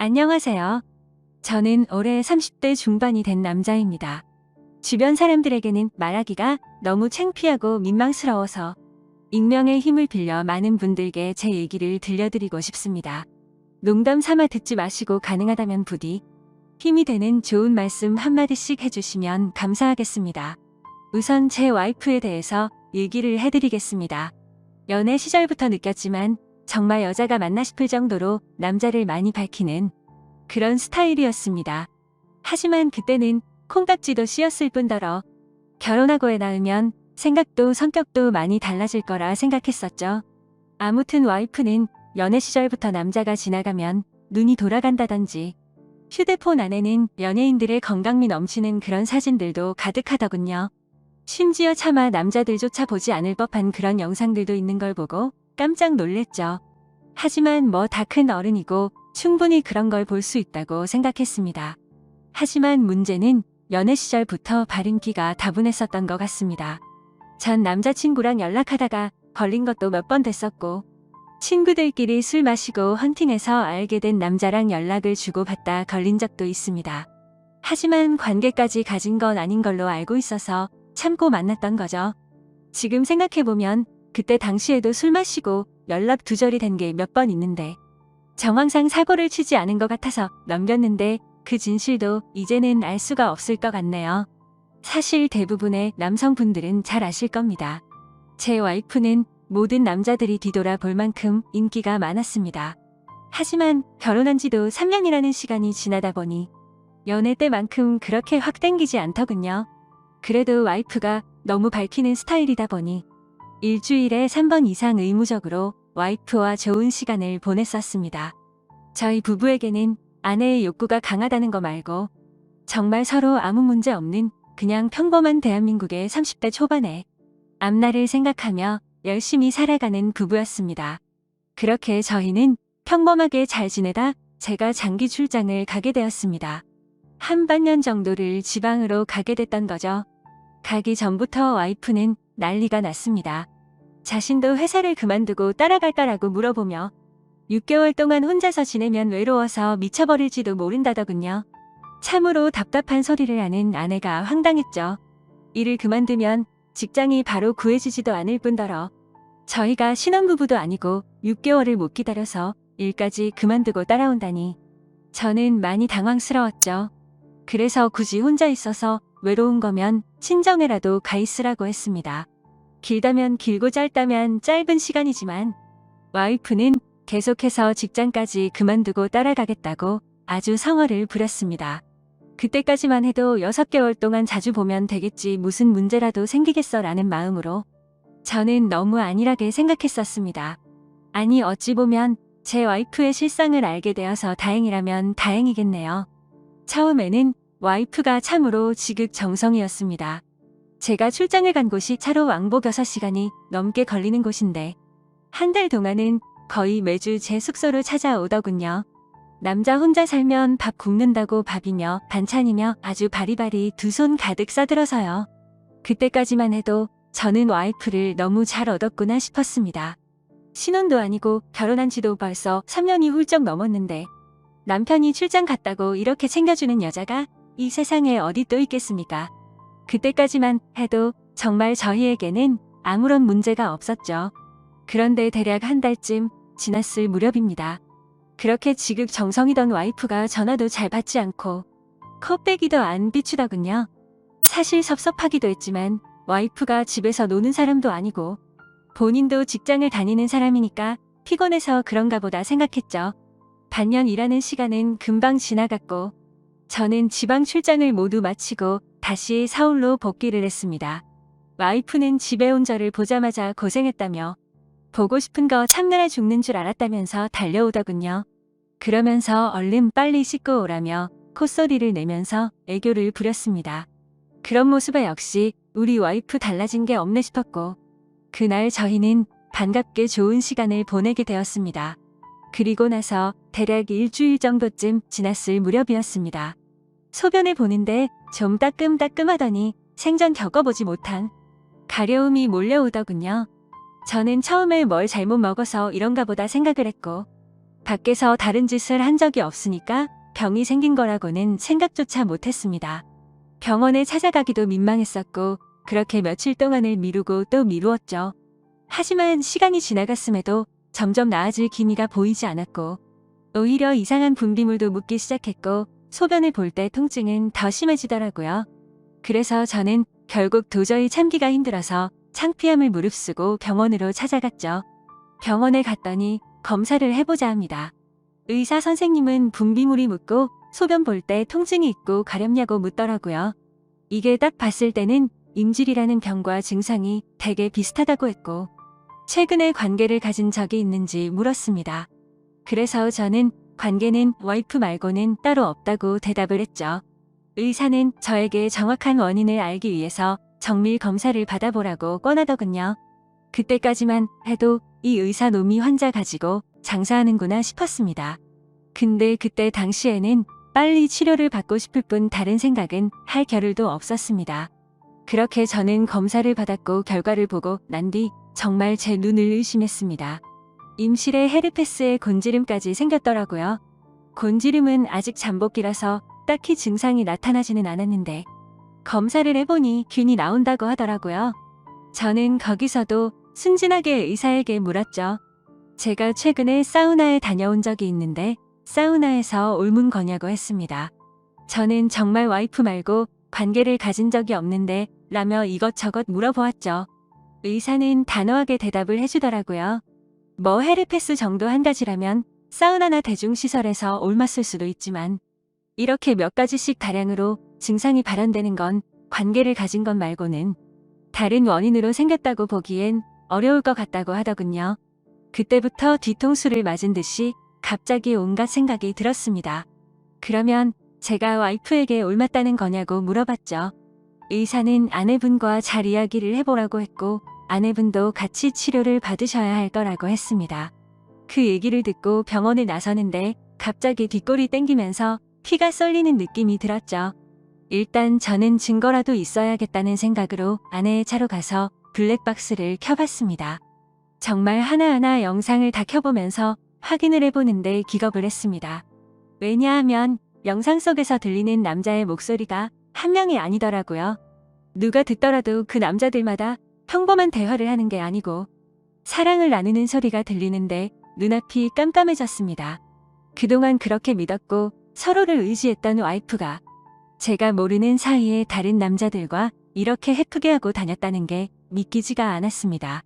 안녕하세요. 저는 올해 30대 중반이 된 남자입니다. 주변 사람들에게는 말하기가 너무 창피하고 민망스러워서 익명의 힘을 빌려 많은 분들께 제 얘기를 들려드리고 싶습니다. 농담 삼아 듣지 마시고 가능하다면 부디 힘이 되는 좋은 말씀 한마디씩 해주시면 감사하겠습니다. 우선 제 와이프에 대해서 얘기를 해드리겠습니다. 연애 시절부터 느꼈지만 정말 여자가 맞나 싶을 정도로 남자를 많이 밝히는 그런 스타일이었습니다. 하지만 그때는 콩깍지도 씌었을 뿐더러 결혼하고 애 낳으면 생각도 성격도 많이 달라질 거라 생각했었죠. 아무튼 와이프는 연애 시절부터 남자가 지나가면 눈이 돌아간다든지 휴대폰 안에는 연예인들의 건강미 넘치는 그런 사진들도 가득하더군요. 심지어 차마 남자들조차 보지 않을 법한 그런 영상들도 있는 걸 보고 깜짝 놀랬죠. 하지만 뭐 다 큰 어른이고 충분히 그런 걸 볼 수 있다고 생각했습니다. 하지만 문제는 연애 시절부터 발인기가 다분했었던 것 같습니다. 전 남자친구랑 연락하다가 걸린 것도 몇 번 됐었고 친구들끼리 술 마시고 헌팅해서 알게 된 남자랑 연락을 주고받다 걸린 적도 있습니다. 하지만 관계까지 가진 건 아닌 걸로 알고 있어서 참고 만났던 거죠. 지금 생각해보면 그때 당시에도 술 마시고 연락 두절이 된 게 몇 번 있는데 정황상 사고를 치지 않은 것 같아서 넘겼는데 그 진실도 이제는 알 수가 없을 것 같네요. 사실 대부분의 남성분들은 잘 아실 겁니다. 제 와이프는 모든 남자들이 뒤돌아 볼 만큼 인기가 많았습니다. 하지만 결혼한 지도 3년이라는 시간이 지나다 보니 연애 때만큼 그렇게 확 땡기지 않더군요. 그래도 와이프가 너무 밝히는 스타일이다 보니 일주일에 3번 이상 의무적으로 와이프와 좋은 시간을 보냈었습니다. 저희 부부에게는 아내의 욕구가 강하다는 거 말고 정말 서로 아무 문제 없는 그냥 평범한 대한민국의 30대 초반에 앞날을 생각하며 열심히 살아가는 부부였습니다. 그렇게 저희는 평범하게 잘 지내다 제가 장기 출장을 가게 되었습니다. 한 반년 정도를 지방으로 가게 됐던 거죠. 가기 전부터 와이프는 난리가 났습니다. 자신도 회사를 그만두고 따라갈까라고 물어보며 6개월 동안 혼자서 지내면 외로워서 미쳐버릴지도 모른다더군요. 참으로 답답한 소리를 하는 아내가 황당했죠. 일을 그만두면 직장이 바로 구해지지도 않을 뿐더러 저희가 신혼부부도 아니고 6개월을 못 기다려서 일까지 그만두고 따라온다니 저는 많이 당황스러웠죠. 그래서 굳이 혼자 있어서 외로운 거면 친정에라도 가 있으라고 했습니다. 길다면 길고 짧다면 짧은 시간이지만 와이프는 계속해서 직장까지 그만두고 따라가겠다고 아주 성화를 부렸습니다. 그때까지만 해도 6개월 동안 자주 보면 되겠지 무슨 문제라도 생기겠어 라는 마음으로 저는 너무 안일하게 생각했었습니다. 아니 어찌 보면 제 와이프의 실상을 알게 되어서 다행이라면 다행이겠네요. 처음에는 와이프가 참으로 지극정성이었습니다. 제가 출장을 간 곳이 차로 왕복 6시간이 넘게 걸리는 곳인데 한 달 동안은 거의 매주 제 숙소로 찾아오더군요. 남자 혼자 살면 밥 굽는다고 밥이며 반찬이며 아주 바리바리 두 손 가득 싸들어서요. 그때까지만 해도 저는 와이프를 너무 잘 얻었구나 싶었습니다. 신혼도 아니고 결혼한 지도 벌써 3년이 훌쩍 넘었는데 남편이 출장 갔다고 이렇게 챙겨주는 여자가 이 세상에 어디 또 있겠습니까? 그때까지만 해도 정말 저희에게는 아무런 문제가 없었죠. 그런데 대략 한 달쯤 지났을 무렵입니다. 그렇게 지극정성이던 와이프가 전화도 잘 받지 않고 컵배기도 안 비추더군요. 사실 섭섭하기도 했지만 와이프가 집에서 노는 사람도 아니고 본인도 직장을 다니는 사람이니까 피곤해서 그런가 보다 생각했죠. 반년 일하는 시간은 금방 지나갔고 저는 지방 출장을 모두 마치고 다시 서울로 복귀를 했습니다. 와이프는 집에 온 저를 보자마자 고생했다며 보고 싶은 거 참느라 죽는 줄 알았다면서 달려오더군요. 그러면서 얼른 빨리 씻고 오라며 콧소리를 내면서 애교를 부렸습니다. 그런 모습에 역시 우리 와이프 달라진 게 없네 싶었고 그날 저희는 반갑게 좋은 시간을 보내게 되었습니다. 그리고 나서 대략 일주일 정도쯤 지났을 무렵이었습니다. 소변을 보는데 좀 따끔따끔하더니 생전 겪어보지 못한 가려움이 몰려오더군요. 저는 처음에 뭘 잘못 먹어서 이런가 보다 생각을 했고 밖에서 다른 짓을 한 적이 없으니까 병이 생긴 거라고는 생각조차 못했습니다. 병원에 찾아가기도 민망했었고 그렇게 며칠 동안을 미루고 또 미루었죠. 하지만 시간이 지나갔음에도 점점 나아질 기미가 보이지 않았고 오히려 이상한 분비물도 묻기 시작했고 소변을 볼 때 통증은 더 심해지더라고요. 그래서 저는 결국 도저히 참기가 힘들어서 창피함을 무릅쓰고 병원으로 찾아갔죠. 병원에 갔더니 검사를 해보자 합니다. 의사 선생님은 분비물이 묻고 소변 볼 때 통증이 있고 가렵냐고 묻더라고요. 이게 딱 봤을 때는 임질이라는 병과 증상이 되게 비슷하다고 했고 최근에 관계를 가진 적이 있는지 물었습니다. 그래서 저는 관계는 와이프 말고는 따로 없다고 대답을 했죠. 의사는 저에게 정확한 원인을 알기 위해서 정밀 검사를 받아보라고 권하더군요. 그때까지만 해도 이 의사 놈이 환자 가지고 장사하는구나 싶었습니다. 근데 그때 당시에는 빨리 치료를 받고 싶을 뿐 다른 생각은 할 겨를도 없었습니다. 그렇게 저는 검사를 받았고 결과를 보고 난 뒤 정말 제 눈을 의심했습니다. 임실에 헤르페스의 곤지름까지 생겼더라고요. 곤지름은 아직 잠복기라서 딱히 증상이 나타나지는 않았는데 검사를 해보니 균이 나온다고 하더라고요. 저는 거기서도 순진하게 의사에게 물었죠. 제가 최근에 사우나에 다녀온 적이 있는데 사우나에서 옮은 거냐고 했습니다. 저는 정말 와이프 말고 관계를 가진 적이 없는데 라며 이것저것 물어보았죠. 의사는 단호하게 대답을 해주더라고요. 뭐 헤르페스 정도 한 가지라면 사우나나 대중시설에서 옮았을 수도 있지만 이렇게 몇 가지씩 다량으로 증상이 발현되는 건 관계를 가진 것 말고는 다른 원인으로 생겼다고 보기엔 어려울 것 같다고 하더군요. 그때부터 뒤통수를 맞은 듯이 갑자기 온갖 생각이 들었습니다. 그러면 제가 와이프에게 옮았다는 거냐고 물어봤죠. 의사는 아내분과 잘 이야기를 해보라고 했고 아내분도 같이 치료를 받으셔야 할 거라고 했습니다. 그 얘기를 듣고 병원에 나서는데 갑자기 뒷골이 땡기면서 피가 쏠리는 느낌이 들었죠. 일단 저는 증거라도 있어야겠다는 생각으로 아내의 차로 가서 블랙박스를 켜봤습니다. 정말 하나하나 영상을 다 켜보면서 확인을 해보는데 기겁을 했습니다. 왜냐하면 영상 속에서 들리는 남자의 목소리가 한 명이 아니더라고요. 누가 듣더라도 그 남자들마다 평범한 대화를 하는 게 아니고 사랑을 나누는 소리가 들리는데 눈앞이 깜깜해졌습니다. 그동안 그렇게 믿었고 서로를 의지했던 와이프가 제가 모르는 사이에 다른 남자들과 이렇게 해프게 하고 다녔다는 게 믿기지가 않았습니다.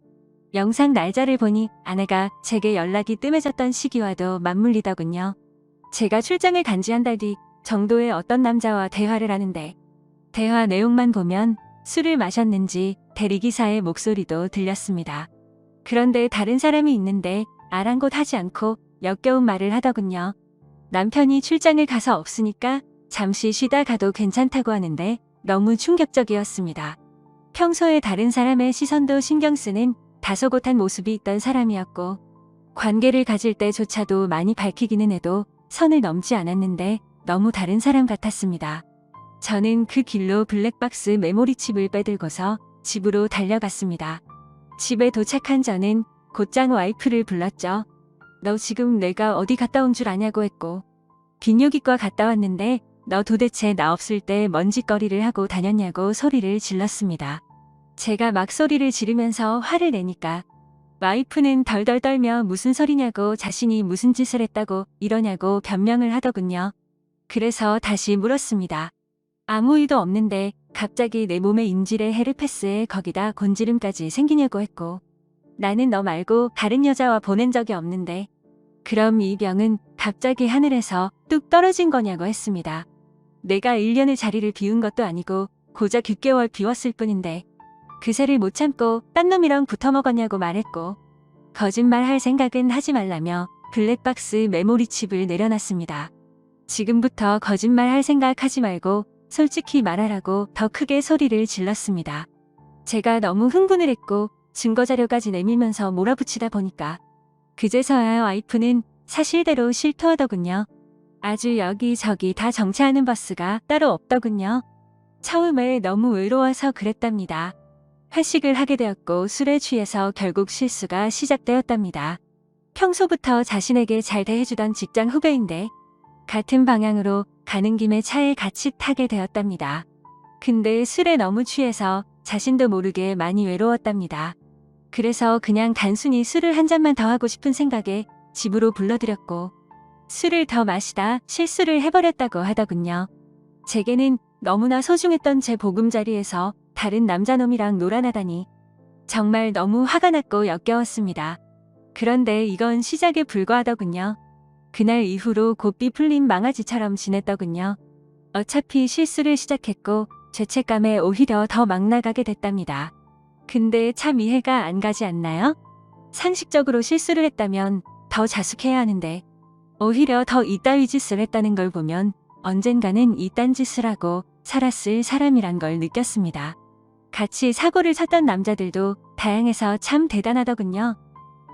영상 날짜를 보니 아내가 제게 연락이 뜸해졌던 시기와도 맞물리더군요. 제가 출장을 간 지 한 달 뒤 정도의 어떤 남자와 대화를 하는데 대화 내용만 보면 술을 마셨는지 대리기사의 목소리도 들렸습니다. 그런데 다른 사람이 있는데 아랑곳하지 않고 역겨운 말을 하더군요. 남편이 출장을 가서 없으니까 잠시 쉬다 가도 괜찮다고 하는데 너무 충격적이었습니다. 평소에 다른 사람의 시선도 신경 쓰는 다소곳한 모습이 있던 사람이었고 관계를 가질 때조차도 많이 밝히기는 해도 선을 넘지 않았는데 너무 다른 사람 같았습니다. 저는 그 길로 블랙박스 메모리칩을 빼들고서 집으로 달려갔습니다. 집에 도착한 저는 곧장 와이프를 불렀죠. 너 지금 내가 어디 갔다 온 줄 아냐고 했고 비뇨기과 갔다 왔는데 너 도대체 나 없을 때 뭔 짓거리를 하고 다녔냐고 소리를 질렀습니다. 제가 막 소리를 지르면서 화를 내니까 와이프는 덜덜 떨며 무슨 소리냐고 자신이 무슨 짓을 했다고 이러냐고 변명을 하더군요. 그래서 다시 물었습니다. 아무 일도 없는데 갑자기 내 몸에 임질에 헤르페스에 거기다 곤지름까지 생기냐고 했고 나는 너 말고 다른 여자와 보낸 적이 없는데 그럼 이 병은 갑자기 하늘에서 뚝 떨어진 거냐고 했습니다. 내가 1년을 자리를 비운 것도 아니고 고작 6개월 비웠을 뿐인데 그새를 못 참고 딴 놈이랑 붙어 먹었냐고 말했고 거짓말 할 생각은 하지 말라며 블랙박스 메모리칩을 내려놨습니다. 지금부터 거짓말 할 생각 하지 말고 솔직히 말하라고 더 크게 소리를 질렀습니다. 제가 너무 흥분을 했고 증거자료까지 내밀면서 몰아붙이다 보니까 그제서야 와이프는 사실대로 실토하더군요. 아주 여기저기 다 정차하는 버스가 따로 없더군요. 처음에 너무 외로워서 그랬답니다. 회식을 하게 되었고 술에 취해서 결국 실수가 시작되었답니다. 평소부터 자신에게 잘 대해주던 직장 후배인데 같은 방향으로 가는 김에 차에 같이 타게 되었답니다. 근데 술에 너무 취해서 자신도 모르게 많이 외로웠답니다. 그래서 그냥 단순히 술을 한 잔만 더 하고 싶은 생각에 집으로 불러들였고 술을 더 마시다 실수를 해버렸다고 하더군요. 제게는 너무나 소중했던 제 보금자리에서 다른 남자놈이랑 놀아나다니 정말 너무 화가 났고 역겨웠습니다. 그런데 이건 시작에 불과하더군요. 그날 이후로 고삐 풀린 망아지처럼 지냈더군요. 어차피 실수를 시작했고 죄책감에 오히려 더 막 나가게 됐답니다. 근데 참 이해가 안 가지 않나요? 상식적으로 실수를 했다면 더 자숙해야 하는데 오히려 더 이따위 짓을 했다는 걸 보면 언젠가는 이딴 짓을 하고 살았을 사람이란 걸 느꼈습니다. 같이 사고를 쳤던 남자들도 다양해서 참 대단하더군요.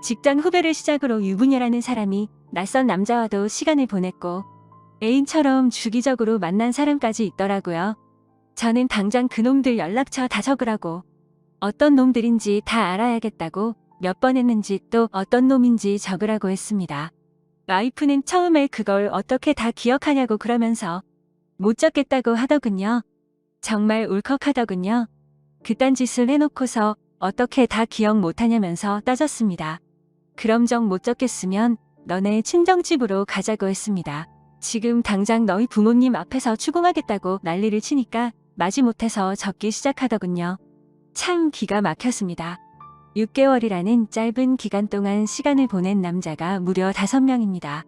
직장 후배를 시작으로 유부녀라는 사람이 낯선 남자와도 시간을 보냈고 애인처럼 주기적으로 만난 사람까지 있더라고요. 저는 당장 그놈들 연락처 다 적으라고 어떤 놈들인지 다 알아야겠다고 몇 번 했는지 또 어떤 놈인지 적으라고 했습니다. 와이프는 처음에 그걸 어떻게 다 기억하냐고 그러면서 못 적겠다고 하더군요. 정말 울컥하더군요. 그딴 짓을 해놓고서 어떻게 다 기억 못하냐면서 따졌습니다. 그럼 정 못 적겠으면 너네 친정집으로 가자고 했습니다. 지금 당장 너희 부모님 앞에서 추궁하겠다고 난리를 치니까 마지못해서 적기 시작하더군요. 참 기가 막혔습니다. 6개월이라는 짧은 기간 동안 시간을 보낸 남자가 무려 5명입니다.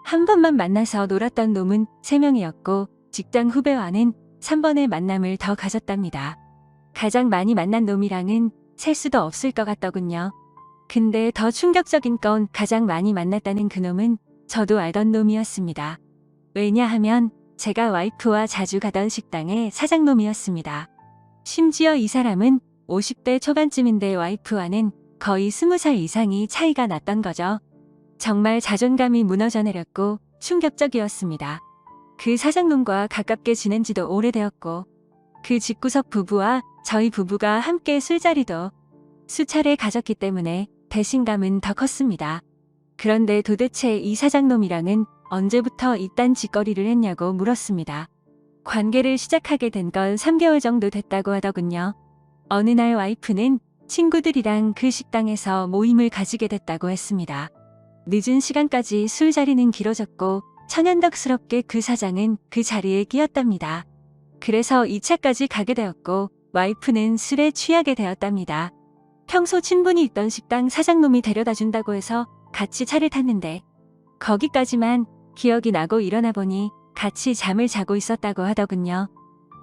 한 번만 만나서 놀았던 놈은 3명이었고 직장 후배와는 3번의 만남을 더 가졌답니다. 가장 많이 만난 놈이랑은 셀 수도 없을 것 같더군요. 근데 더 충격적인 건 가장 많이 만났다는 그놈은 저도 알던 놈이었습니다. 왜냐하면 제가 와이프와 자주 가던 식당의 사장놈이었습니다. 심지어 이 사람은 50대 초반쯤인데 와이프와는 거의 20살 이상이 차이가 났던 거죠. 정말 자존감이 무너져 내렸고 충격적이었습니다. 그 사장놈과 가깝게 지낸 지도 오래되었고 그 집구석 부부와 저희 부부가 함께 술자리도 수차례 가졌기 때문에 배신감은 더 컸습니다. 그런데 도대체 이 사장놈이랑은 언제부터 이딴 짓거리를 했냐고 물었습니다. 관계를 시작하게 된 건 3개월 정도 됐다고 하더군요. 어느 날 와이프는 친구들이랑 그 식당에서 모임을 가지게 됐다고 했습니다. 늦은 시간까지 술자리는 길어졌고 천연덕스럽게 그 사장은 그 자리에 끼었답니다. 그래서 2차까지 가게 되었고 와이프는 술에 취하게 되었답니다. 평소 친분이 있던 식당 사장놈이 데려다 준다고 해서 같이 차를 탔는데 거기까지만 기억이 나고 일어나 보니 같이 잠을 자고 있었다고 하더군요.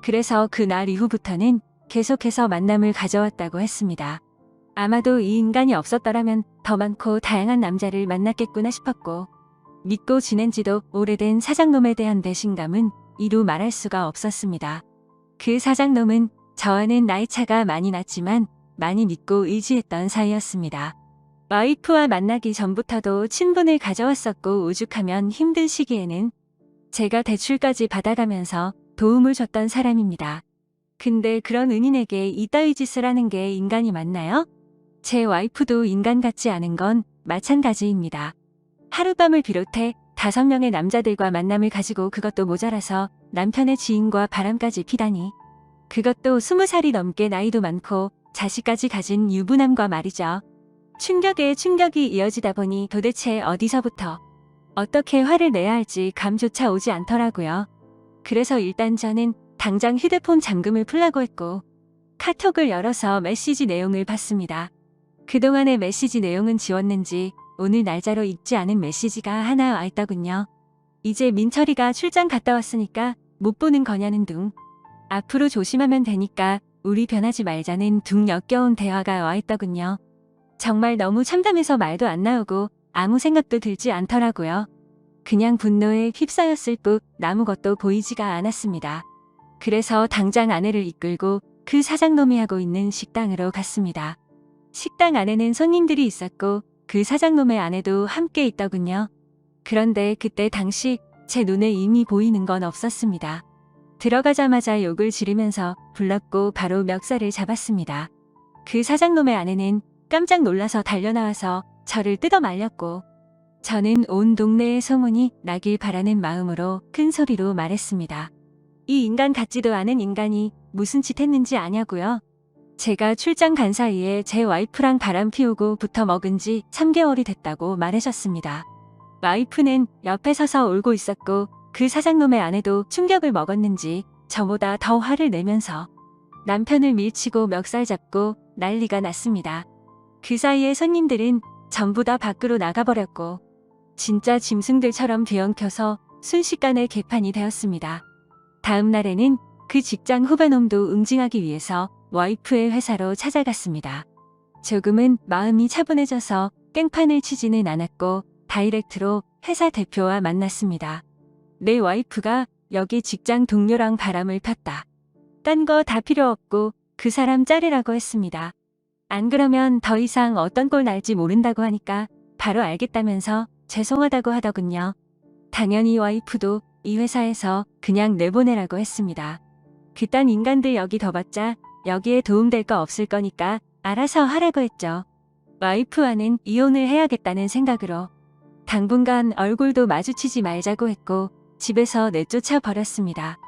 그래서 그날 이후부터는 계속해서 만남을 가져왔다고 했습니다. 아마도 이 인간이 없었더라면 더 많고 다양한 남자를 만났겠구나 싶었고 믿고 지낸 지도 오래된 사장놈에 대한 배신감은 이루 말할 수가 없었습니다. 그 사장놈은 저와는 나이차가 많이 났지만 많이 믿고 의지했던 사이였습니다. 와이프와 만나기 전부터도 친분을 가져왔었고 오죽하면 힘든 시기에는 제가 대출까지 받아가면서 도움을 줬던 사람입니다. 근데 그런 은인에게 이따위 짓을 하는 게 인간이 맞나요? 제 와이프도 인간 같지 않은 건 마찬가지입니다. 하룻밤을 비롯해 5명의 남자들과 만남을 가지고 그것도 모자라서 남편의 지인과 바람까지 피다니. 그것도 20살이 넘게 나이도 많고 자식까지 가진 유부남과 말이죠. 충격에 충격이 이어지다 보니 도대체 어디서부터 어떻게 화를 내야 할지 감조차 오지 않더라고요. 그래서 일단 저는 당장 휴대폰 잠금을 풀라고 했고 카톡을 열어서 메시지 내용을 봤습니다. 그동안의 메시지 내용은 지웠는지 오늘 날짜로 읽지 않은 메시지가 하나 와 있더군요. 이제 민철이가 출장 갔다 왔으니까 못 보는 거냐는 둥. 앞으로 조심하면 되니까 우리 변하지 말자는 둥 역겨운 대화가 와 있더군요. 정말 너무 참담해서 말도 안 나오고 아무 생각도 들지 않더라고요. 그냥 분노에 휩싸였을 뿐 아무것도 보이지가 않았습니다. 그래서 당장 아내를 이끌고 그 사장놈이 하고 있는 식당으로 갔습니다. 식당 안에는 손님들이 있었고 그 사장놈의 아내도 함께 있더군요. 그런데 그때 당시 제 눈에 이미 보이는 건 없었습니다. 들어가자마자 욕을 지르면서 불렀고 바로 멱살을 잡았습니다. 그 사장놈의 아내는 깜짝 놀라서 달려나와서 저를 뜯어 말렸고 저는 온 동네에 소문이 나길 바라는 마음으로 큰 소리로 말했습니다. 이 인간 같지도 않은 인간이 무슨 짓 했는지 아냐고요? 제가 출장 간 사이에 제 와이프랑 바람 피우고 붙어 먹은 지 3개월이 됐다고 말하셨습니다. 와이프는 옆에 서서 울고 있었고 그 사장놈의 아내도 충격을 먹었는지 저보다 더 화를 내면서 남편을 밀치고 멱살 잡고 난리가 났습니다. 그 사이에 손님들은 전부 다 밖으로 나가버렸고 진짜 짐승들처럼 뒤엉켜서 순식간에 개판이 되었습니다. 다음 날에는 그 직장 후배놈도 응징하기 위해서 와이프의 회사로 찾아갔습니다. 조금은 마음이 차분해져서 깽판을 치지는 않았고 다이렉트로 회사 대표와 만났습니다. 내 와이프가 여기 직장 동료랑 바람을 폈다. 딴 거 다 필요 없고 그 사람 자르라고 했습니다. 안 그러면 더 이상 어떤 꼴 날지 모른다고 하니까 바로 알겠다면서 죄송하다고 하더군요. 당연히 와이프도 이 회사에서 그냥 내보내라고 했습니다. 그딴 인간들 여기 더 봤자 여기에 도움될 거 없을 거니까 알아서 하라고 했죠. 와이프와는 이혼을 해야겠다는 생각으로 당분간 얼굴도 마주치지 말자고 했고 집에서 내쫓아 버렸습니다.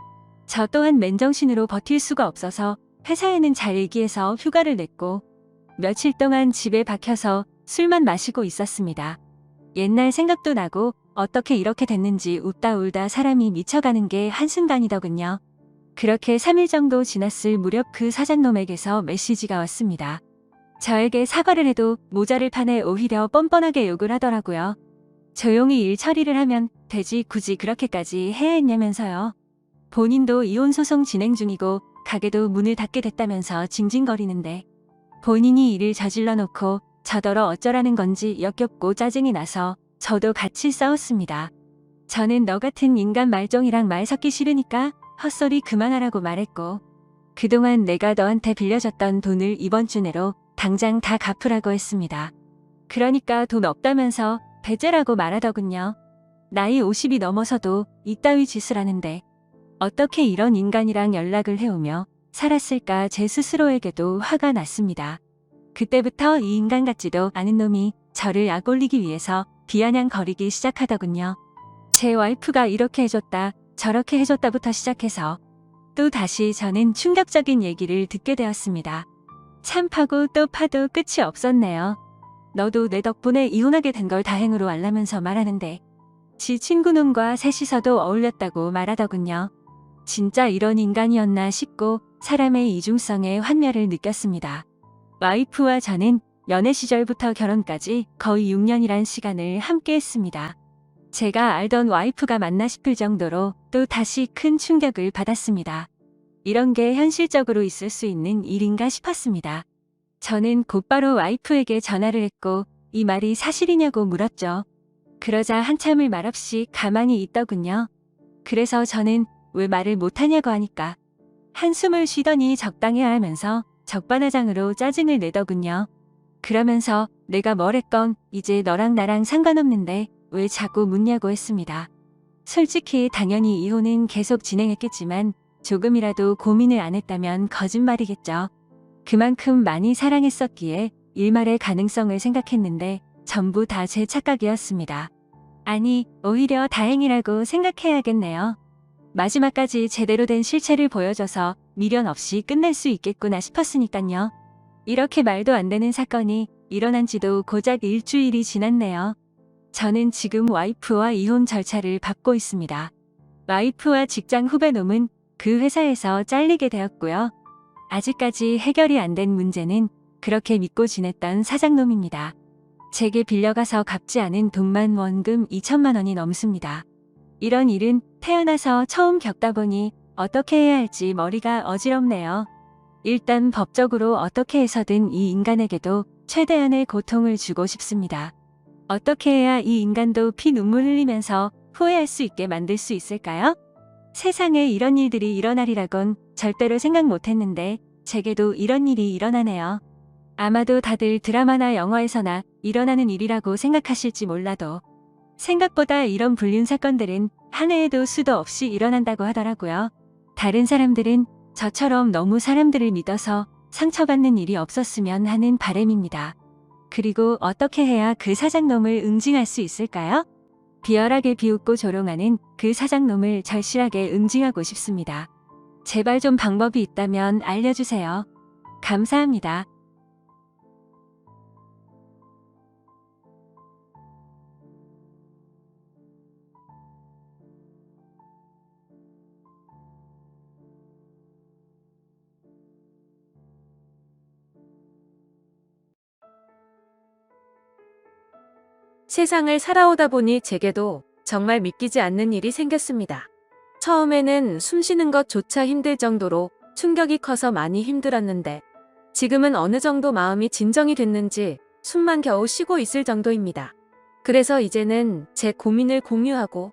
저 또한 맨정신으로 버틸 수가 없어서 회사에는 잘 얘기해서 휴가를 냈고 며칠 동안 집에 박혀서 술만 마시고 있었습니다. 옛날 생각도 나고 어떻게 이렇게 됐는지 웃다 울다 사람이 미쳐가는 게 한순간이더군요. 그렇게 3일 정도 지났을 무렵 그 사장놈에게서 메시지가 왔습니다. 저에게 사과를 해도 모자를 파내 오히려 뻔뻔하게 욕을 하더라고요. 조용히 일 처리를 하면 되지 굳이 그렇게까지 해야 했냐면서요. 본인도 이혼 소송 진행 중이고 가게도 문을 닫게 됐다면서 징징거리는데 본인이 일을 저질러 놓고 저더러 어쩌라는 건지 역겹고 짜증이 나서 저도 같이 싸웠습니다. 저는 너 같은 인간 말종이랑 말 섞기 싫으니까 헛소리 그만하라고 말했고 그동안 내가 너한테 빌려줬던 돈을 이번 주 내로 당장 다 갚으라고 했습니다. 그러니까 돈 없다면서 배째라고 말하더군요. 나이 50이 넘어서도 이따위 짓을 하는데 어떻게 이런 인간이랑 연락을 해오며 살았을까 제 스스로에게도 화가 났습니다. 그때부터 이 인간 같지도 않은 놈이 저를 약올리기 위해서 비아냥거리기 시작하더군요. 제 와이프가 이렇게 해줬다 저렇게 해줬다부터 시작해서 또 다시 저는 충격적인 얘기를 듣게 되었습니다. 참 파고 또 파도 끝이 없었네요. 너도 내 덕분에 이혼하게 된 걸 다행으로 알라면서 말하는데 지 친구놈과 셋이서도 어울렸다고 말하더군요. 진짜 이런 인간이었나 싶고 사람의 이중성에 환멸을 느꼈습니다. 와이프와 저는 연애 시절부터 결혼까지 거의 6년이란 시간을 함께 했습니다. 제가 알던 와이프가 맞나 싶을 정도로 또 다시 큰 충격을 받았습니다. 이런 게 현실적으로 있을 수 있는 일인가 싶었습니다. 저는 곧바로 와이프에게 전화를 했고 이 말이 사실이냐고 물었죠. 그러자 한참을 말없이 가만히 있더군요. 그래서 저는 왜 말을 못하냐고 하니까 한숨을 쉬더니 적당해야 하면서 적반하장으로 짜증을 내더군요. 그러면서 내가 뭘 했건 이제 너랑 나랑 상관없는데 왜 자꾸 묻냐고 했습니다. 솔직히 당연히 이혼은 계속 진행했겠지만 조금이라도 고민을 안 했다면 거짓말이겠죠. 그만큼 많이 사랑했었기에 일말의 가능성을 생각했는데 전부 다 제 착각이었습니다. 아니, 오히려 다행이라고 생각해야겠네요. 마지막까지 제대로 된 실체를 보여줘서 미련 없이 끝낼 수 있겠구나 싶었으니깐요. 이렇게 말도 안 되는 사건이 일어난 지도 고작 일주일이 지났네요. 저는 지금 와이프와 이혼 절차를 밟고 있습니다. 와이프와 직장 후배놈은 그 회사에서 잘리게 되었고요. 아직까지 해결이 안 된 문제는 그렇게 믿고 지냈던 사장놈입니다. 제게 빌려가서 갚지 않은 돈만 원금 2천만 원이 넘습니다. 이런 일은 태어나서 처음 겪다 보니 어떻게 해야 할지 머리가 어지럽네요. 일단 법적으로 어떻게 해서든 이 인간에게도 최대한의 고통을 주고 싶습니다. 어떻게 해야 이 인간도 피눈물 흘리면서 후회할 수 있게 만들 수 있을까요? 세상에 이런 일들이 일어나리라곤 절대로 생각 못했는데 제게도 이런 일이 일어나네요. 아마도 다들 드라마나 영화에서나 일어나는 일이라고 생각하실지 몰라도 생각보다 이런 불륜 사건들은 한 해에도 수도 없이 일어난다고 하더라고요. 다른 사람들은 저처럼 너무 사람들을 믿어서 상처받는 일이 없었으면 하는 바람입니다. 그리고 어떻게 해야 그 사장놈을 응징할 수 있을까요? 비열하게 비웃고 조롱하는 그 사장놈을 절실하게 응징하고 싶습니다. 제발 좀 방법이 있다면 알려주세요. 감사합니다. 세상을 살아오다 보니 제게도 정말 믿기지 않는 일이 생겼습니다. 처음에는 숨 쉬는 것조차 힘들 정도로 충격이 커서 많이 힘들었는데 지금은 어느 정도 마음이 진정이 됐는지 숨만 겨우 쉬고 있을 정도입니다. 그래서 이제는 제 고민을 공유하고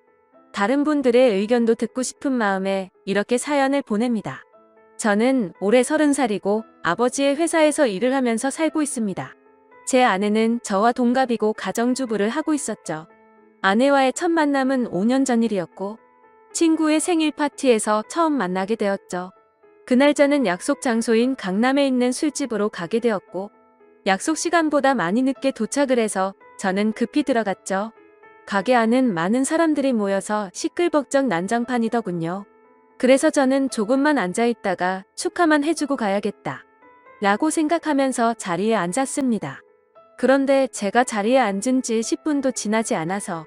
다른 분들의 의견도 듣고 싶은 마음에 이렇게 사연을 보냅니다. 저는 올해 30살이고 아버지의 회사에서 일을 하면서 살고 있습니다. 제 아내는 저와 동갑이고 가정주부를 하고 있었죠. 아내와의 첫 만남은 5년 전 일이었고 친구의 생일 파티에서 처음 만나게 되었죠. 그날 저는 약속 장소인 강남에 있는 술집으로 가게 되었고 약속 시간보다 많이 늦게 도착을 해서 저는 급히 들어갔죠. 가게 안은 많은 사람들이 모여서 시끌벅적 난장판이더군요. 그래서 저는 조금만 앉아있다가 축하만 해주고 가야겠다 라고 생각하면서 자리에 앉았습니다. 그런데 제가 자리에 앉은 지 10분도 지나지 않아서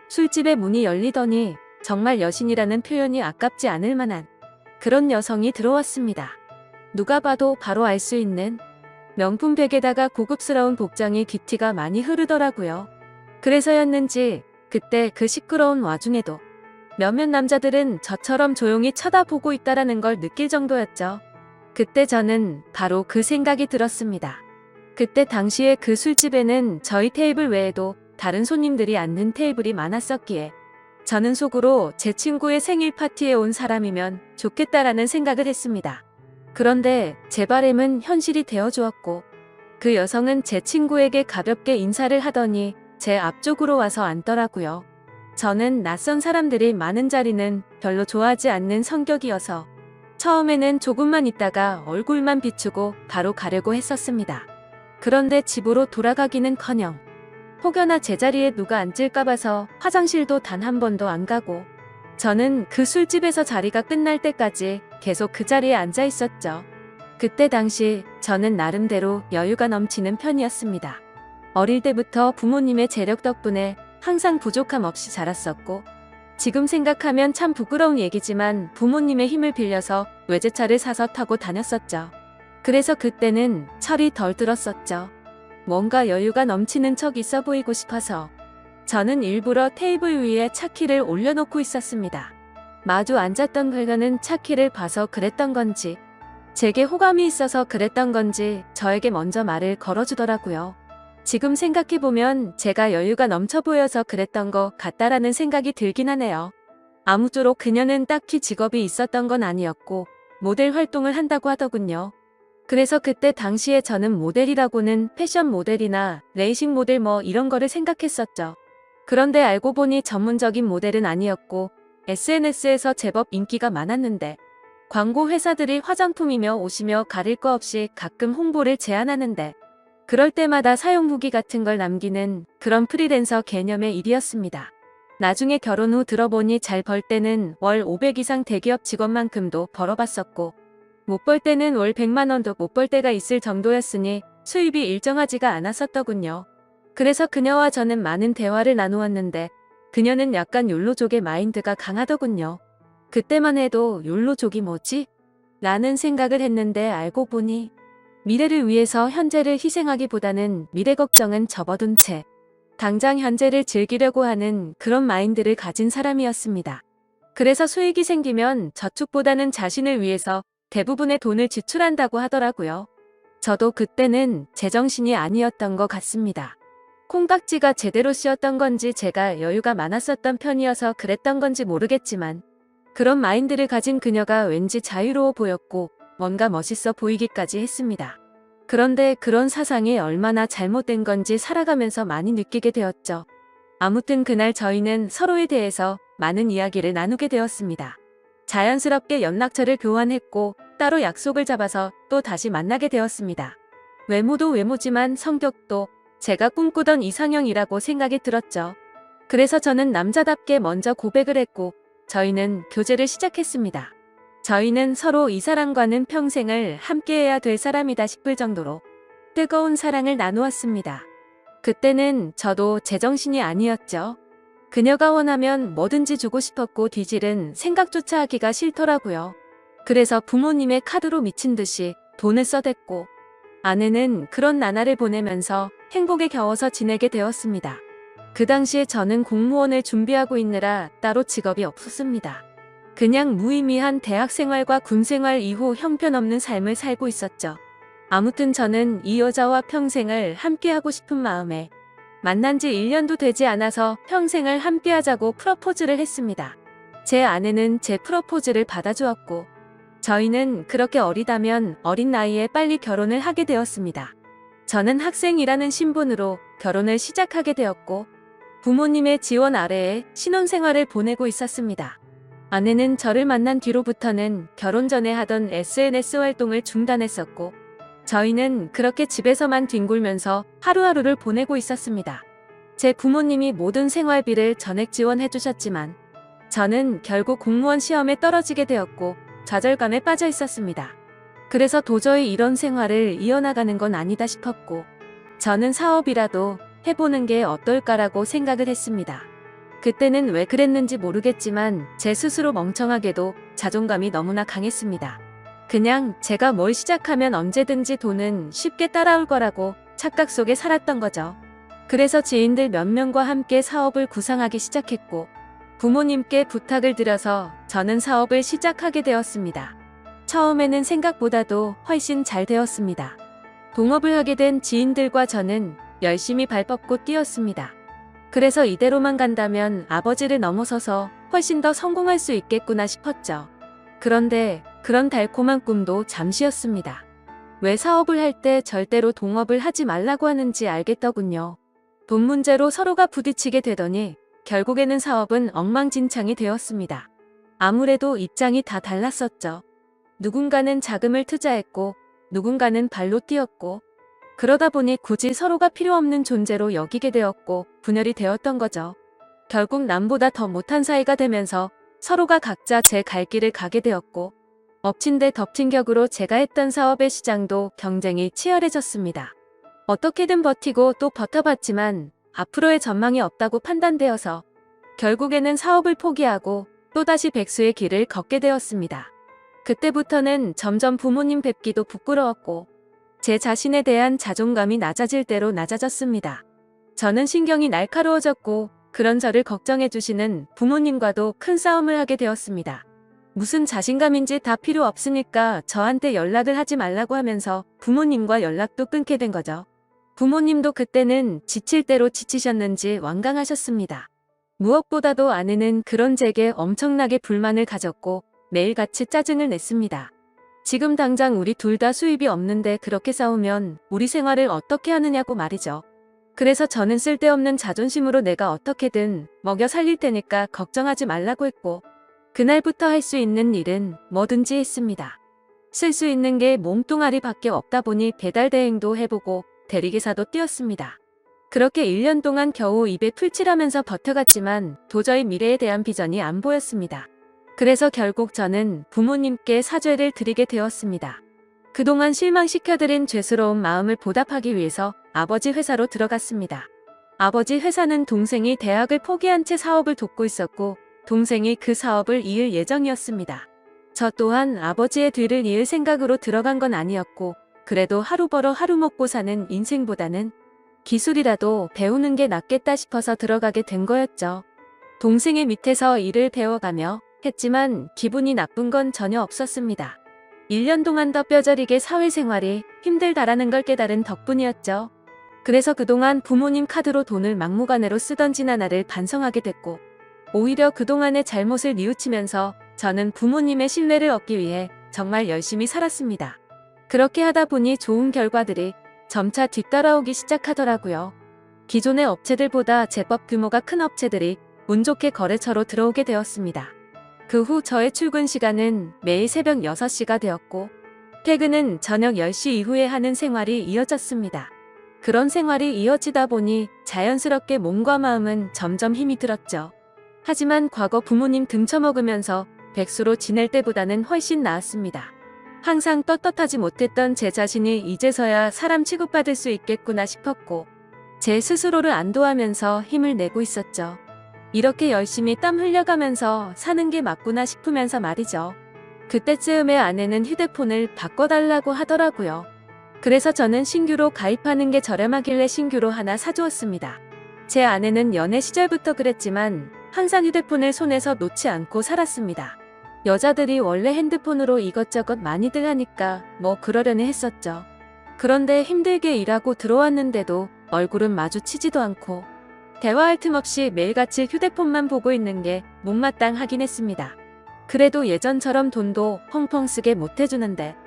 술집의 문이 열리더니 정말 여신이라는 표현이 아깝지 않을 만한 그런 여성이 들어왔습니다. 누가 봐도 바로 알 수 있는 명품 백에다가 고급스러운 복장이 기티가 많이 흐르더라고요. 그래서였는지 그때 그 시끄러운 와중에도 몇몇 남자들은 저처럼 조용히 쳐다보고 있다라는 걸 느낄 정도였죠. 그때 저는 바로 그 생각이 들었습니다. 그때 당시에 그 술집에는 저희 테이블 외에도 다른 손님들이 앉는 테이블이 많았었기에 저는 속으로 제 친구의 생일 파티에 온 사람이면 좋겠다라는 생각을 했습니다. 그런데 제 바람은 현실이 되어 주었고 그 여성은 제 친구에게 가볍게 인사를 하더니 제 앞쪽으로 와서 앉더라고요. 저는 낯선 사람들이 많은 자리는 별로 좋아하지 않는 성격이어서 처음에는 조금만 있다가 얼굴만 비추고 바로 가려고 했었습니다. 그런데 집으로 돌아가기는커녕 혹여나 제자리에 누가 앉을까 봐서 화장실도 단 한 번도 안 가고 저는 그 술집에서 자리가 끝날 때까지 계속 그 자리에 앉아 있었죠. 그때 당시 저는 나름대로 여유가 넘치는 편이었습니다. 어릴 때부터 부모님의 재력 덕분에 항상 부족함 없이 자랐었고 지금 생각하면 참 부끄러운 얘기지만 부모님의 힘을 빌려서 외제차를 사서 타고 다녔었죠. 그래서 그때는 철이 덜 들었었죠. 뭔가 여유가 넘치는 척 있어 보이고 싶어서 저는 일부러 테이블 위에 차키를 올려놓고 있었습니다. 마주 앉았던 그녀는 차키를 봐서 그랬던 건지 제게 호감이 있어서 그랬던 건지 저에게 먼저 말을 걸어주더라고요. 지금 생각해보면 제가 여유가 넘쳐 보여서 그랬던 것 같다라는 생각이 들긴 하네요. 아무쪼록 그녀는 딱히 직업이 있었던 건 아니었고 모델 활동을 한다고 하더군요. 그래서 그때 당시에 저는 모델이라고는 패션 모델이나 레이싱 모델 뭐 이런 거를 생각했었죠. 그런데 알고 보니 전문적인 모델은 아니었고 SNS에서 제법 인기가 많았는데 광고 회사들이 화장품이며 옷이며 가릴 거 없이 가끔 홍보를 제안하는데 그럴 때마다 사용 후기 같은 걸 남기는 그런 프리랜서 개념의 일이었습니다. 나중에 결혼 후 들어보니 잘 벌 때는 월 500 이상 대기업 직원만큼도 벌어봤었고 못 벌 때는 월 100만 원도 못 벌 때가 있을 정도였으니 수입이 일정하지가 않았었더군요. 그래서 그녀와 저는 많은 대화를 나누었는데 그녀는 약간 욜로족의 마인드가 강하더군요. 그때만 해도 욜로족이 뭐지? 라는 생각을 했는데 알고 보니 미래를 위해서 현재를 희생하기보다는 미래 걱정은 접어둔 채 당장 현재를 즐기려고 하는 그런 마인드를 가진 사람이었습니다. 그래서 수익이 생기면 저축보다는 자신을 위해서 대부분의 돈을 지출한다고 하더라고요. 저도 그때는 제정신이 아니었던 것 같습니다. 콩깍지가 제대로 씌었던 건지 제가 여유가 많았었던 편이어서 그랬던 건지 모르겠지만 그런 마인드를 가진 그녀가 왠지 자유로워 보였고 뭔가 멋있어 보이기까지 했습니다. 그런데 그런 사상이 얼마나 잘못된 건지 살아가면서 많이 느끼게 되었죠. 아무튼 그날 저희는 서로에 대해서 많은 이야기를 나누게 되었습니다. 자연스럽게 연락처를 교환했고 따로 약속을 잡아서 또 다시 만나게 되었습니다. 외모도 외모지만 성격도 제가 꿈꾸던 이상형이라고 생각이 들었죠. 그래서 저는 남자답게 먼저 고백을 했고 저희는 교제를 시작했습니다. 저희는 서로 이 사람과는 평생을 함께해야 될 사람이다 싶을 정도로 뜨거운 사랑을 나누었습니다. 그때는 저도 제정신이 아니었죠. 그녀가 원하면 뭐든지 주고 싶었고 뒤질은 생각조차 하기가 싫더라고요. 그래서 부모님의 카드로 미친 듯이 돈을 써댔고 아내는 그런 나날을 보내면서 행복에 겨워서 지내게 되었습니다. 그 당시에 저는 공무원을 준비하고 있느라 따로 직업이 없었습니다. 그냥 무의미한 대학생활과 군생활 이후 형편없는 삶을 살고 있었죠. 아무튼 저는 이 여자와 평생을 함께하고 싶은 마음에 만난 지 1년도 되지 않아서 평생을 함께하자고 프러포즈를 했습니다. 제 아내는 제 프러포즈를 받아주었고 저희는 그렇게 어리다면 어린 나이에 빨리 결혼을 하게 되었습니다. 저는 학생이라는 신분으로 결혼을 시작하게 되었고 부모님의 지원 아래에 신혼생활을 보내고 있었습니다. 아내는 저를 만난 뒤로부터는 결혼 전에 하던 SNS 활동을 중단했었고 저희는 그렇게 집에서만 뒹굴면서 하루하루를 보내고 있었습니다. 제 부모님이 모든 생활비를 전액 지원해 주셨지만 저는 결국 공무원 시험에 떨어지게 되었고 좌절감에 빠져 있었습니다. 그래서 도저히 이런 생활을 이어나가는 건 아니다 싶었고 저는 사업이라도 해보는 게 어떨까라고 생각을 했습니다. 그때는 왜 그랬는지 모르겠지만 제 스스로 멍청하게도 자존감이 너무나 강했습니다. 그냥 제가 뭘 시작하면 언제든지 돈은 쉽게 따라올 거라고 착각 속에 살았던 거죠. 그래서 지인들 몇 명과 함께 사업을 구상하기 시작했고 부모님께 부탁을 드려서 저는 사업을 시작하게 되었습니다. 처음에는 생각보다도 훨씬 잘 되었습니다. 동업을 하게 된 지인들과 저는 열심히 발 뻗고 뛰었습니다. 그래서 이대로만 간다면 아버지를 넘어서서 훨씬 더 성공할 수 있겠구나 싶었죠. 그런데 그런 달콤한 꿈도 잠시였습니다. 왜 사업을 할 때 절대로 동업을 하지 말라고 하는지 알겠더군요. 돈 문제로 서로가 부딪히게 되더니 결국에는 사업은 엉망진창이 되었습니다. 아무래도 입장이 다 달랐었죠. 누군가는 자금을 투자했고 누군가는 발로 뛰었고 그러다 보니 굳이 서로가 필요 없는 존재로 여기게 되었고 분열이 되었던 거죠. 결국 남보다 더 못한 사이가 되면서 서로가 각자 제 갈 길을 가게 되었고 엎친 데 덮친 격으로 제가 했던 사업의 시장도 경쟁이 치열해졌습니다. 어떻게든 버티고 또 버텨봤지만 앞으로의 전망이 없다고 판단되어서 결국에는 사업을 포기하고 또다시 백수의 길을 걷게 되었습니다. 그때부터는 점점 부모님 뵙기도 부끄러웠고 제 자신에 대한 자존감이 낮아질 대로 낮아졌습니다. 저는 신경이 날카로워졌고 그런 저를 걱정해 주시는 부모님과도 큰 싸움을 하게 되었습니다. 무슨 자신감인지 다 필요 없으니까 저한테 연락을 하지 말라고 하면서 부모님과 연락도 끊게 된 거죠. 부모님도 그때는 지칠 대로 지치셨는지 완강하셨습니다. 무엇보다도 아내는 그런 제게 엄청나게 불만을 가졌고 매일같이 짜증을 냈습니다. 지금 당장 우리 둘 다 수입이 없는데 그렇게 싸우면 우리 생활을 어떻게 하느냐고 말이죠. 그래서 저는 쓸데없는 자존심으로 내가 어떻게든 먹여 살릴 테니까 걱정하지 말라고 했고 그날부터 할 수 있는 일은 뭐든지 했습니다. 쓸 수 있는 게 몸뚱아리밖에 없다 보니 배달 대행도 해보고 대리기사도 뛰었습니다. 그렇게 1년 동안 겨우 입에 풀칠하면서 버텨갔지만 도저히 미래에 대한 비전이 안 보였습니다. 그래서 결국 저는 부모님께 사죄를 드리게 되었습니다. 그동안 실망시켜드린 죄스러운 마음을 보답하기 위해서 아버지 회사로 들어갔습니다. 아버지 회사는 동생이 대학을 포기한 채 사업을 돕고 있었고 동생이 그 사업을 이을 예정이었습니다. 저 또한 아버지의 뒤를 이을 생각으로 들어간 건 아니었고 그래도 하루 벌어 하루 먹고 사는 인생보다는 기술이라도 배우는 게 낫겠다 싶어서 들어가게 된 거였죠. 동생의 밑에서 일을 배워가며 했지만 기분이 나쁜 건 전혀 없었습니다. 1년 동안 더 뼈저리게 사회생활이 힘들다라는 걸 깨달은 덕분이었죠. 그래서 그동안 부모님 카드로 돈을 막무가내로 쓰던 지나날을 반성하게 됐고 오히려 그동안의 잘못을 뉘우치면서 저는 부모님의 신뢰를 얻기 위해 정말 열심히 살았습니다. 그렇게 하다 보니 좋은 결과들이 점차 뒤따라오기 시작하더라고요. 기존의 업체들보다 제법 규모가 큰 업체들이 운 좋게 거래처로 들어오게 되었습니다. 그 후 저의 출근 시간은 매일 새벽 6시가 되었고 퇴근은 저녁 10시 이후에 하는 생활이 이어졌습니다. 그런 생활이 이어지다 보니 자연스럽게 몸과 마음은 점점 힘이 들었죠. 하지만 과거 부모님 등쳐먹으면서 백수로 지낼 때보다는 훨씬 나았습니다. 항상 떳떳하지 못했던 제 자신이 이제서야 사람 취급받을 수 있겠구나 싶었고 제 스스로를 안도하면서 힘을 내고 있었죠. 이렇게 열심히 땀 흘려가면서 사는 게 맞구나 싶으면서 말이죠. 그때쯤에 아내는 휴대폰을 바꿔달라고 하더라고요. 그래서 저는 신규로 가입하는 게 저렴하길래 신규로 하나 사주었습니다. 제 아내는 연애 시절부터 그랬지만 항상 휴대폰을 손에서 놓지 않고 살았습니다. 여자들이 원래 핸드폰으로 이것저것 많이들 하니까 뭐 그러려니 했었죠. 그런데 힘들게 일하고 들어왔는데도 얼굴은 마주치지도 않고 대화할 틈 없이 매일같이 휴대폰만 보고 있는 게 못마땅하긴 했습니다. 그래도 예전처럼 돈도 펑펑 쓰게 못해주는데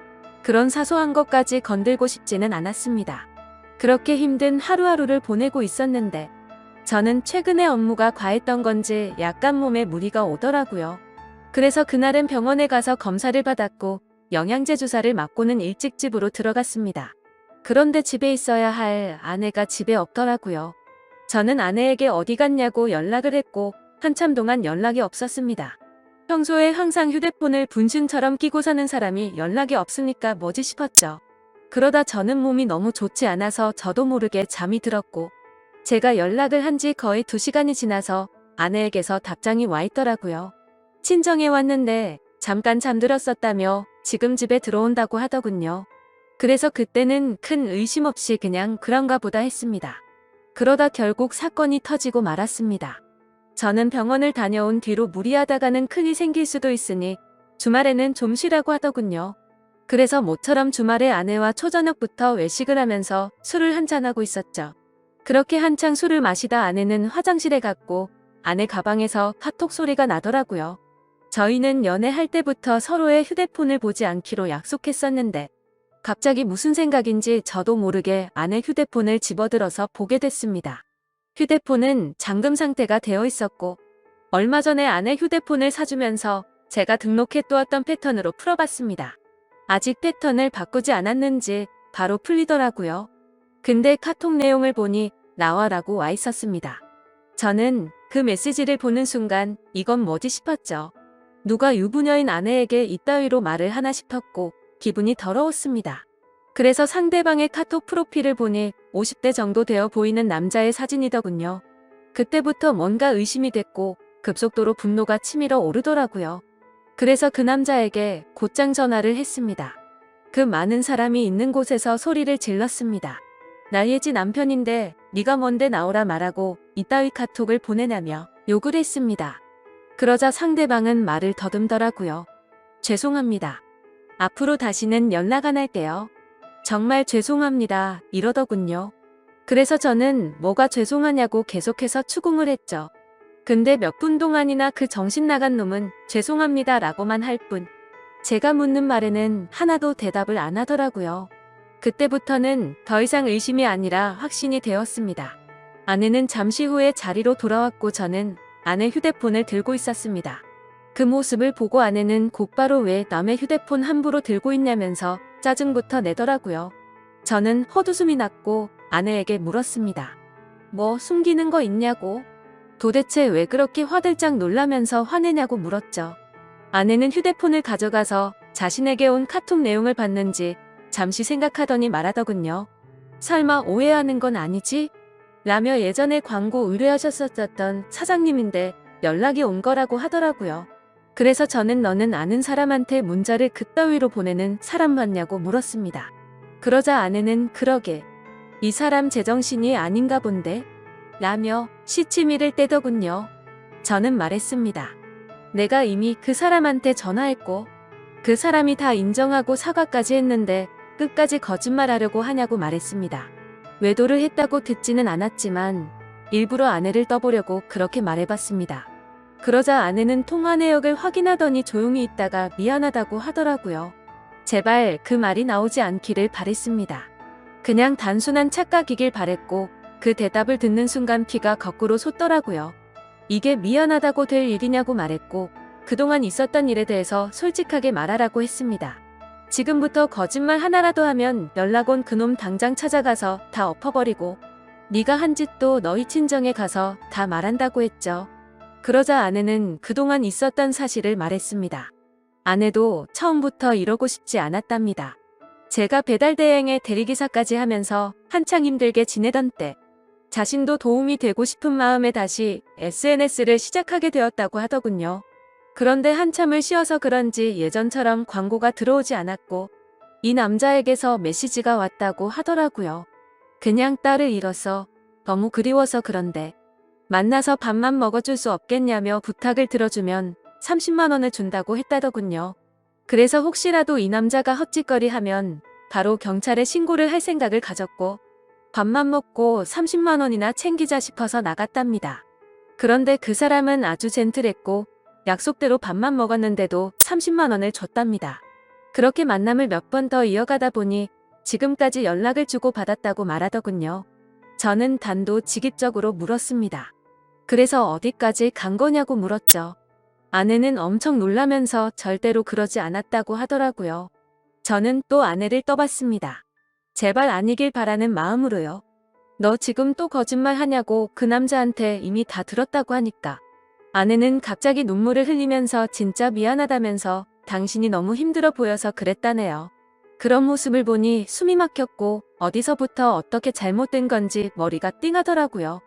그런 사소한 것까지 건들고 싶지는 않았습니다. 그렇게 힘든 하루하루를 보내고 있었는데 저는 최근에 업무가 과했던 건지 약간 몸에 무리가 오더라고요. 그래서 그날은 병원에 가서 검사를 받았고 영양제 주사를 맞고는 일찍 집으로 들어갔습니다. 그런데 집에 있어야 할 아내가 집에 없더라고요. 저는 아내에게 어디 갔냐고 연락을 했고 한참 동안 연락이 없었습니다. 평소에 항상 휴대폰을 분신처럼 끼고 사는 사람이 연락이 없으니까 뭐지 싶었죠. 그러다 저는 몸이 너무 좋지 않아서 저도 모르게 잠이 들었고 제가 연락을 한 지 거의 2시간이 지나서 아내에게서 답장이 와 있더라고요. 친정에 왔는데 잠깐 잠들었었다며 지금 집에 들어온다고 하더군요. 그래서 그때는 큰 의심 없이 그냥 그런가 보다 했습니다. 그러다 결국 사건이 터지고 말았습니다. 저는 병원을 다녀온 뒤로 무리하다가는 큰일이 생길 수도 있으니 주말에는 좀 쉬라고 하더군요. 그래서 모처럼 주말에 아내와 초저녁부터 외식을 하면서 술을 한잔하고 있었죠. 그렇게 한창 술을 마시다 아내는 화장실에 갔고 아내 가방에서 카톡 소리가 나더라고요. 저희는 연애할 때부터 서로의 휴대폰을 보지 않기로 약속했었는데 갑자기 무슨 생각인지 저도 모르게 아내 휴대폰을 집어들어서 보게 됐습니다. 휴대폰은 잠금 상태가 되어 있었고 얼마 전에 아내 휴대폰을 사주면서 제가 등록해 두었던 패턴으로 풀어봤습니다. 아직 패턴을 바꾸지 않았는지 바로 풀리더라고요. 근데 카톡 내용을 보니 나와라고 와 있었습니다. 저는 그 메시지를 보는 순간 이건 뭐지 싶었죠. 누가 유부녀인 아내에게 이따위로 말을 하나 싶었고 기분이 더러웠습니다. 그래서 상대방의 카톡 프로필을 보니 50대 정도 되어 보이는 남자의 사진이더군요. 그때부터 뭔가 의심이 됐고 급속도로 분노가 치밀어 오르더라고요. 그래서 그 남자에게 곧장 전화를 했습니다. 그 많은 사람이 있는 곳에서 소리를 질렀습니다. 나 예지 남편인데 네가 뭔데 나오라 말하고 이따위 카톡을 보내냐며 욕을 했습니다. 그러자 상대방은 말을 더듬더라고요. 죄송합니다. 앞으로 다시는 연락 안 할게요. 정말 죄송합니다. 이러더군요. 그래서 저는 뭐가 죄송하냐고 계속해서 추궁을 했죠. 근데 몇 분 동안이나 그 정신 나간 놈은 죄송합니다 라고만 할 뿐 제가 묻는 말에는 하나도 대답을 안 하더라고요. 그때부터는 더 이상 의심이 아니라 확신이 되었습니다. 아내는 잠시 후에 자리로 돌아왔고 저는 아내 휴대폰을 들고 있었습니다. 그 모습을 보고 아내는 곧바로 왜 남의 휴대폰 함부로 들고 있냐면서 짜증부터 내더라고요. 저는 헛웃음이 났고 아내에게 물었습니다. 뭐 숨기는 거 있냐고? 도대체 왜 그렇게 화들짝 놀라면서 화내냐고 물었죠. 아내는 휴대폰을 가져가서 자신에게 온 카톡 내용을 봤는지 잠시 생각하더니 말하더군요. 설마 오해하는 건 아니지? 라며 예전에 광고 의뢰하셨었던 사장님인데 연락이 온 거라고 하더라고요. 그래서 저는 너는 아는 사람한테 문자를 그따위로 보내는 사람 맞냐고 물었습니다. 그러자 아내는 그러게 이 사람 제정신이 아닌가 본데? 라며 시치미를 떼더군요. 저는 말했습니다. 내가 이미 그 사람한테 전화했고 그 사람이 다 인정하고 사과까지 했는데 끝까지 거짓말하려고 하냐고 말했습니다. 외도를 했다고 듣지는 않았지만 일부러 아내를 떠보려고 그렇게 말해봤습니다. 그러자 아내는 통화 내역을 확인하더니 조용히 있다가 미안하다고 하더라고요. 제발 그 말이 나오지 않기를 바랬습니다. 그냥 단순한 착각이길 바랬고 그 대답을 듣는 순간 피가 거꾸로 솟더라고요. 이게 미안하다고 될 일이냐고 말했고 그동안 있었던 일에 대해서 솔직하게 말하라고 했습니다. 지금부터 거짓말 하나라도 하면 연락 온 그놈 당장 찾아가서 다 엎어버리고 네가 한 짓도 너희 친정에 가서 다 말한다고 했죠. 그러자 아내는 그동안 있었던 사실을 말했습니다. 아내도 처음부터 이러고 싶지 않았답니다. 제가 배달 대행에 대리기사까지 하면서 한창 힘들게 지내던 때 자신도 도움이 되고 싶은 마음에 다시 SNS를 시작하게 되었다고 하더군요. 그런데 한참을 쉬어서 그런지 예전처럼 광고가 들어오지 않았고 이 남자에게서 메시지가 왔다고 하더라고요. 그냥 딸을 잃어서 너무 그리워서 그런데 만나서 밥만 먹어줄 수 없겠냐며 부탁을 들어주면 30만 원을 준다고 했다더군요. 그래서 혹시라도 이 남자가 헛짓거리하면 바로 경찰에 신고를 할 생각을 가졌고 밥만 먹고 30만 원이나 챙기자 싶어서 나갔답니다. 그런데 그 사람은 아주 젠틀했고 약속대로 밥만 먹었는데도 30만 원을 줬답니다. 그렇게 만남을 몇 번 더 이어가다 보니 지금까지 연락을 주고 받았다고 말하더군요. 저는 단도직입적으로 물었습니다. 그래서 어디까지 간 거냐고 물었죠. 아내는 엄청 놀라면서 절대로 그러지 않았다고 하더라고요. 저는 또 아내를 떠봤습니다. 제발 아니길 바라는 마음으로요. 너 지금 또 거짓말 하냐고 그 남자한테 이미 다 들었다고 하니까. 아내는 갑자기 눈물을 흘리면서 진짜 미안하다면서 당신이 너무 힘들어 보여서 그랬다네요. 그런 모습을 보니 숨이 막혔고 어디서부터 어떻게 잘못된 건지 머리가 띵하더라고요.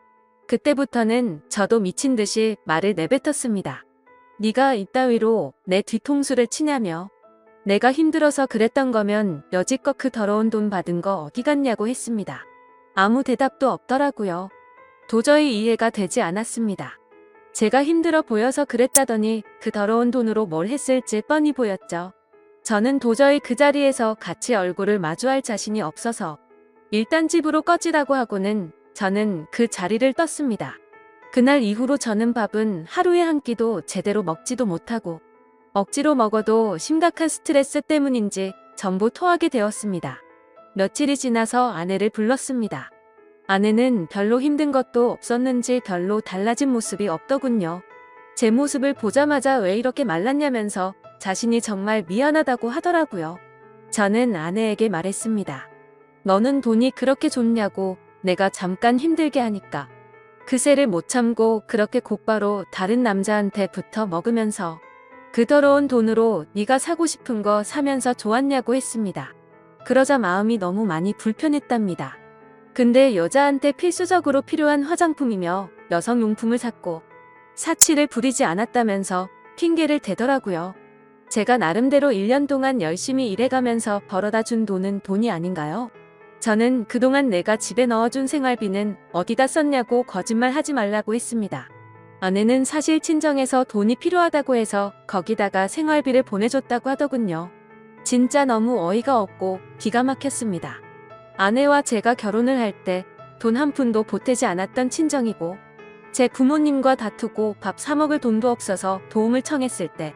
그때부터는 저도 미친 듯이 말을 내뱉었습니다. 네가 이따위로 내 뒤통수를 치냐며. 내가 힘들어서 그랬던 거면 여지껏 그 더러운 돈 받은 거 어디 갔냐고 했습니다. 아무 대답도 없더라고요. 도저히 이해가 되지 않았습니다. 제가 힘들어 보여서 그랬다더니 그 더러운 돈으로 뭘 했을지 뻔히 보였죠. 저는 도저히 그 자리에서 같이 얼굴을 마주할 자신이 없어서 일단 집으로 꺼지라고 하고는 저는 그 자리를 떴습니다. 그날 이후로 저는 밥은 하루에 한 끼도 제대로 먹지도 못하고 억지로 먹어도 심각한 스트레스 때문인지 전부 토하게 되었습니다. 며칠이 지나서 아내를 불렀습니다. 아내는 별로 힘든 것도 없었는지 별로 달라진 모습이 없더군요. 제 모습을 보자마자 왜 이렇게 말랐냐면서 자신이 정말 미안하다고 하더라고요. 저는 아내에게 말했습니다. 너는 돈이 그렇게 좋냐고 내가 잠깐 힘들게 하니까. 그새를 못 참고 그렇게 곧바로 다른 남자한테 붙어 먹으면서 그 더러운 돈으로 네가 사고 싶은 거 사면서 좋았냐고 했습니다. 그러자 마음이 너무 많이 불편했답니다. 근데 여자한테 필수적으로 필요한 화장품이며 여성용품을 샀고 사치를 부리지 않았다면서 핑계를 대더라고요. 제가 나름대로 1년 동안 열심히 일해가면서 벌어다 준 돈은 돈이 아닌가요? 저는 그동안 내가 집에 넣어준 생활비는 어디다 썼냐고 거짓말 하지 말라고 했습니다. 아내는 사실 친정에서 돈이 필요하다고 해서 거기다가 생활비를 보내줬다고 하더군요. 진짜 너무 어이가 없고 기가 막혔습니다. 아내와 제가 결혼을 할 때 돈 한 푼도 보태지 않았던 친정이고 제 부모님과 다투고 밥 사 먹을 돈도 없어서 도움을 청했을 때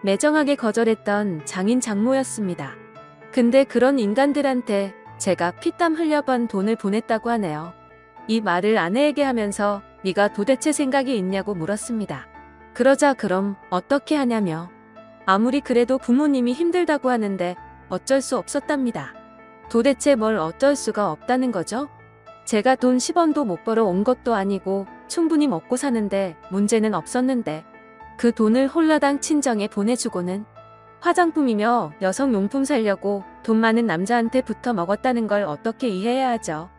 매정하게 거절했던 장인 장모였습니다. 근데 그런 인간들한테 제가 피땀 흘려 번 돈을 보냈다고 하네요. 이 말을 아내에게 하면서 네가 도대체 생각이 있냐고 물었습니다. 그러자 그럼 어떻게 하냐며. 아무리 그래도 부모님이 힘들다고 하는데 어쩔 수 없었답니다. 도대체 뭘 어쩔 수가 없다는 거죠? 제가 돈 10원도 못 벌어 온 것도 아니고 충분히 먹고 사는데 문제는 없었는데 그 돈을 홀라당 친정에 보내주고는 화장품이며 여성용품 사려고 돈 많은 남자한테 붙어 먹었다는 걸 어떻게 이해해야 하죠?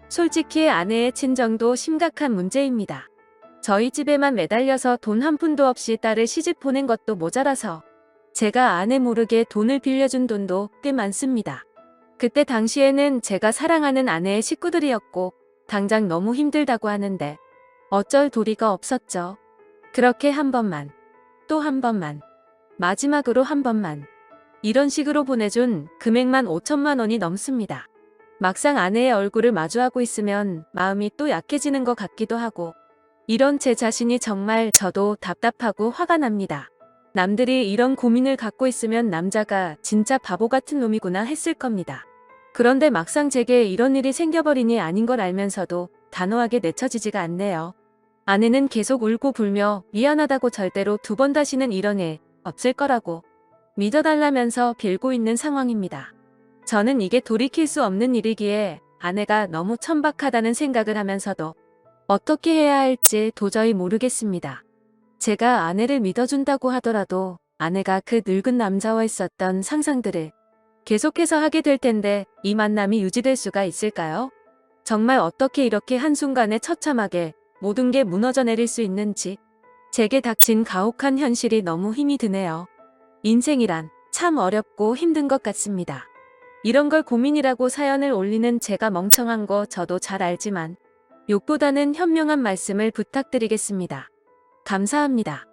솔직히 아내의 친정도 심각한 문제입니다. 저희 집에만 매달려서 돈 한 푼도 없이 딸을 시집 보낸 것도 모자라서 제가 아내 모르게 돈을 빌려준 돈도 꽤 많습니다. 그때 당시에는 제가 사랑하는 아내의 식구들이었고 당장 너무 힘들다고 하는데 어쩔 도리가 없었죠. 그렇게 한 번만, 또 한 번만, 마지막으로 한 번만 이런 식으로 보내준 금액만 5천만 원이 넘습니다. 막상 아내의 얼굴을 마주하고 있으면 마음이 또 약해지는 것 같기도 하고 이런 제 자신이 정말 저도 답답하고 화가 납니다. 남들이 이런 고민을 갖고 있으면 남자가 진짜 바보 같은 놈이구나 했을 겁니다. 그런데 막상 제게 이런 일이 생겨버리니 아닌 걸 알면서도 단호하게 내쳐지지가 않네요. 아내는 계속 울고 불며 미안하다고 절대로 두 번 다시는 이런 일 없을 거라고 믿어달라면서 빌고 있는 상황입니다. 저는 이게 돌이킬 수 없는 일이기에 아내가 너무 천박하다는 생각을 하면서도 어떻게 해야 할지 도저히 모르겠습니다. 제가 아내를 믿어준다고 하더라도 아내가 그 늙은 남자와 있었던 상상들을 계속해서 하게 될 텐데 이 만남이 유지될 수가 있을까요? 정말 어떻게 이렇게 한순간에 처참하게 모든 게 무너져 내릴 수 있는지 제게 닥친 가혹한 현실이 너무 힘이 드네요. 인생이란 참 어렵고 힘든 것 같습니다. 이런 걸 고민이라고 사연을 올리는 제가 멍청한 거 저도 잘 알지만 욕보다는 현명한 말씀을 부탁드리겠습니다. 감사합니다.